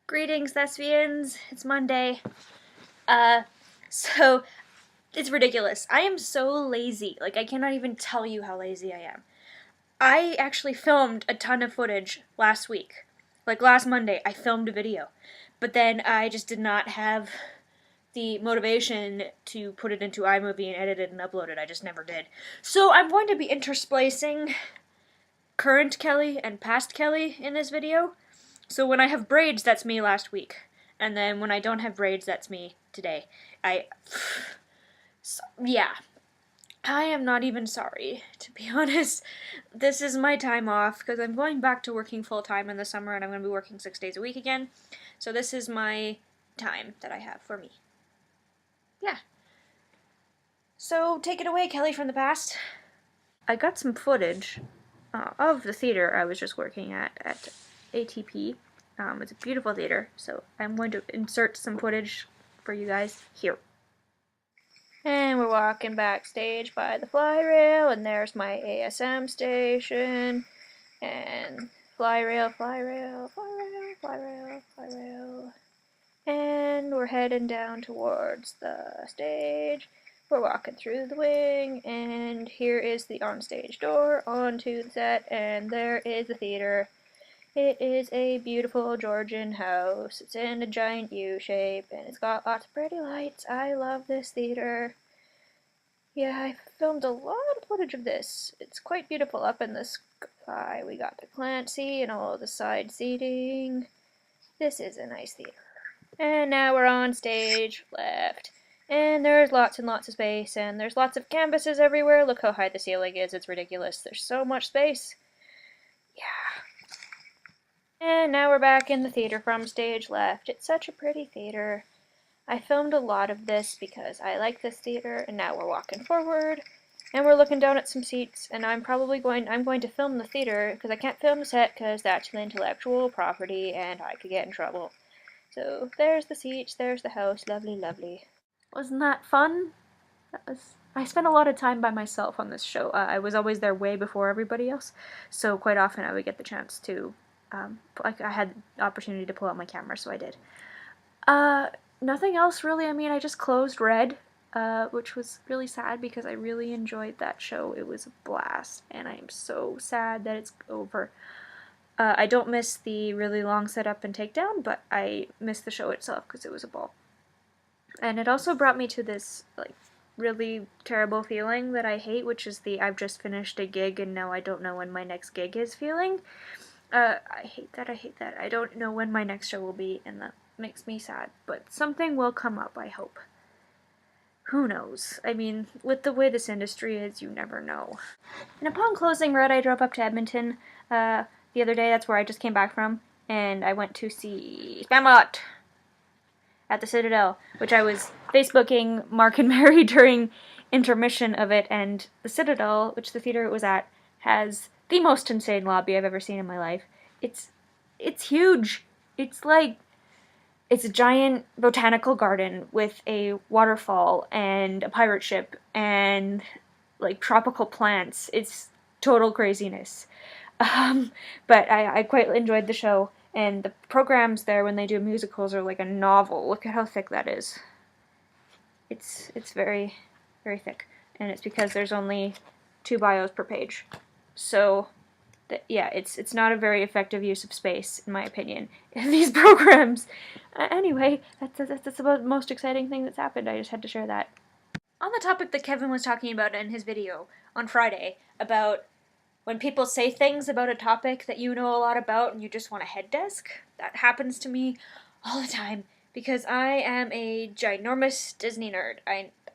Greetings, thespians. It's Monday. Uh, so it's ridiculous. I am so lazy. Like, I cannot even tell you how lazy I am. I actually filmed a ton of footage last week. Like, last Monday, I filmed a video. But then I just did not have the motivation to put it into iMovie and edit it and upload it. I just never did. So I'm going to be intersplicing current Kelly and past Kelly in this video. So when I have braids, that's me last week. And then when I don't have braids, that's me today. Yeah. I am not even sorry, to be honest. This is my time off, because I'm going back to working full-time in the summer, and I'm going to be working 6 days a week again. So this is my time that I have for me. Yeah. So take it away, Kelly from the past. I got some footage of the theater I was just working at ATP. It's a beautiful theater, so I'm going to insert some footage for you guys here. And we're walking backstage by the fly rail, and there's my ASM station, and fly rail, fly rail, fly rail, fly rail, fly rail. And we're heading down towards the stage. We're walking through the wing, and here is the onstage door onto the set, and there is the theater. It is a beautiful Georgian house. It's in a giant U shape, and it's got lots of pretty lights. I love this theater. Yeah, I filmed a lot of footage of this. It's quite beautiful up in the sky. We got the Clancy and all the side seating. This is a nice theater. And now we're on stage left. And there's lots and lots of space, and there's lots of canvases everywhere. Look how high the ceiling is. It's ridiculous. There's so much space. Yeah. And now we're back in the theater from stage left. It's such a pretty theater. I filmed a lot of this because I like this theater, and now we're walking forward, and we're looking down at some seats, and I'm going to film the theater, because I can't film the set, because that's intellectual property, and I could get in trouble. So, there's the seats, there's the house, lovely, lovely. Wasn't that fun? I spent a lot of time by myself on this show. I was always there way before everybody else, so quite often I would get the chance to, I had the opportunity to pull out my camera, so I did. Nothing else really. I mean, I just closed Red, which was really sad because I really enjoyed that show. It was a blast, and I am so sad that it's over. I don't miss the really long setup and takedown, but I miss the show itself because it was a ball. And it also brought me to this, like, really terrible feeling that I hate, which is the I've just finished a gig and now I don't know when my next gig is feeling. I hate that, I don't know when my next show will be, and that makes me sad, but something will come up, I hope. Who knows? I mean, with the way this industry is, you never know. And upon closing Red, I drove up to Edmonton the other day. That's where I just came back from, and I went to see Spamalot at the Citadel, which I was Facebooking Mark and Mary during intermission of it, and the Citadel, which the theater it was at, has the most insane lobby I've ever seen in my life. It's huge. It's a giant botanical garden with a waterfall and a pirate ship and, like, tropical plants. It's total craziness. But I quite enjoyed the show, and the programs there when they do musicals are like a novel. Look at how thick that is. It's very, very thick, and it's because there's only 2 bios per page. So, yeah, it's not a very effective use of space, in my opinion, in these programs. Anyway, that's about the most exciting thing that's happened. I just had to share that. On the topic that Kevin was talking about in his video on Friday, about when people say things about a topic that you know a lot about and you just want a head desk, that happens to me all the time, because I am a ginormous Disney nerd.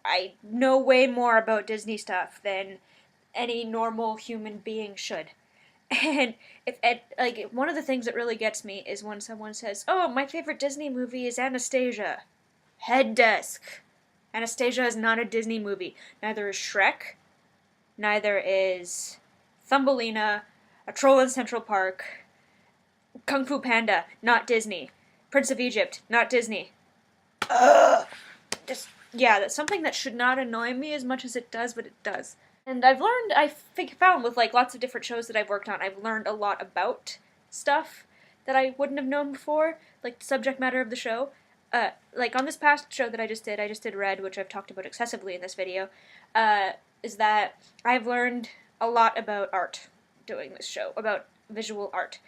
I know way more about Disney stuff than any normal human being should. And like, one of the things that really gets me is when someone says, "Oh, my favorite Disney movie is Anastasia." Head desk. Anastasia is not a Disney movie. Neither is Shrek. Neither is Thumbelina, A Troll in Central Park, Kung Fu Panda, not Disney. Prince of Egypt, not Disney. Ugh! Yeah, that's something that should not annoy me as much as it does, but it does. And I found with, like, lots of different shows that I've worked on, I've learned a lot about stuff that I wouldn't have known before, like the subject matter of the show. Like on this past show that I just did Red, which I've talked about excessively in this video, is that I've learned a lot about art doing this show, about visual art,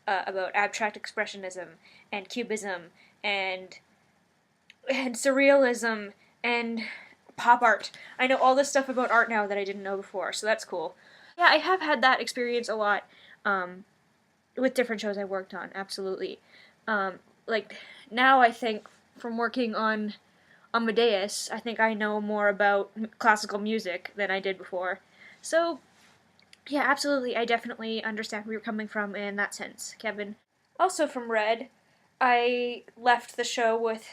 about abstract expressionism and cubism and surrealism and pop art. I know all this stuff about art now that I didn't know before, so that's cool. Yeah, I have had that experience a lot with different shows I worked on, absolutely. Like, now I think from working on Amadeus, I think I know more about classical music than I did before. So, yeah, absolutely, I definitely understand where you're coming from in that sense, Kevin. Also from Red, I left the show with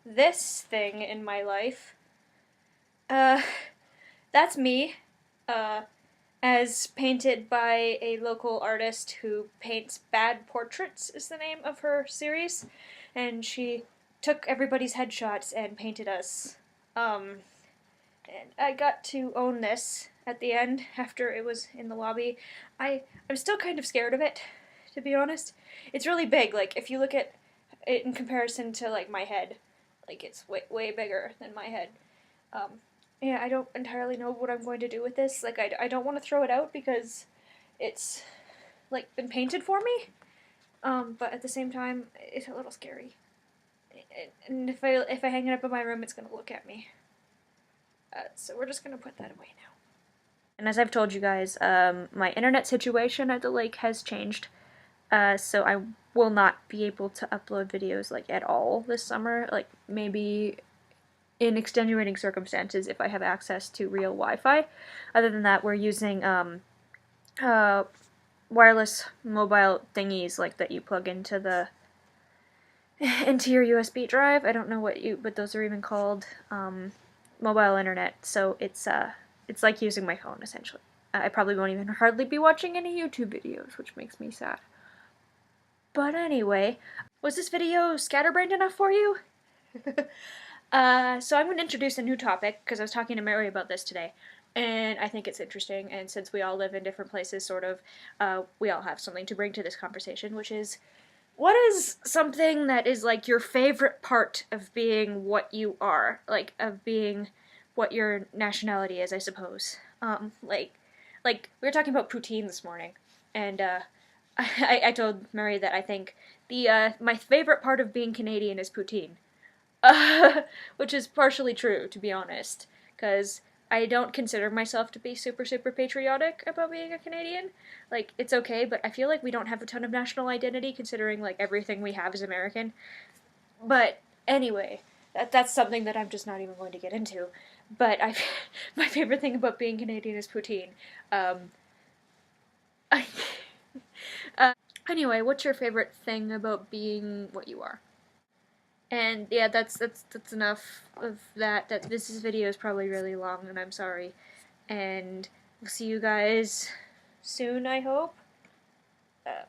this thing in my life. Uh, that's me, uh, as painted by a local artist who paints bad portraits, is the name of her series, and she took everybody's headshots and painted us. And I got to own this at the end after it was in the lobby. I'm still kind of scared of it, to be honest. It's really big. Like, if you look at it in comparison to, like, my head, like, it's way bigger than my head. Yeah, I don't entirely know what I'm going to do with this. Like, I don't want to throw it out because it's, like, been painted for me. But at the same time, it's a little scary. And if I hang it up in my room, it's gonna look at me. So we're just gonna put that away now. And as I've told you guys, my internet situation at the lake has changed. So I will not be able to upload videos, like, at all this summer. Like, maybe in extenuating circumstances if I have access to real Wi-Fi. Other than that, we're using wireless mobile thingies like that you plug into the your USB drive. I don't know what those are even called. Mobile internet. So it's like using my phone essentially. I probably won't even hardly be watching any YouTube videos, which makes me sad. But anyway, was this video scatterbrained enough for you? So I'm going to introduce a new topic, because I was talking to Mary about this today, and I think it's interesting, and since we all live in different places, sort of, we all have something to bring to this conversation, which is, what is something that is, like, your favorite part of being what you are? Like, of being what your nationality is, I suppose. Like, we were talking about poutine this morning, and, I told Mary that I think my favorite part of being Canadian is poutine. Which is partially true, to be honest, because I don't consider myself to be super patriotic about being a Canadian. Like, it's okay, but I feel like we don't have a ton of national identity, considering, like, everything we have is American. But anyway, that's something that I'm just not even going to get into. But my favorite thing about being Canadian is poutine. Anyway, what's your favorite thing about being what you are? And yeah, that's enough of that. This video is probably really long, and I'm sorry. And we'll see you guys soon, I hope.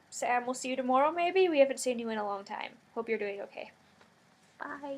Sam, we'll see you tomorrow, maybe? We haven't seen you in a long time. Hope you're doing okay. Bye.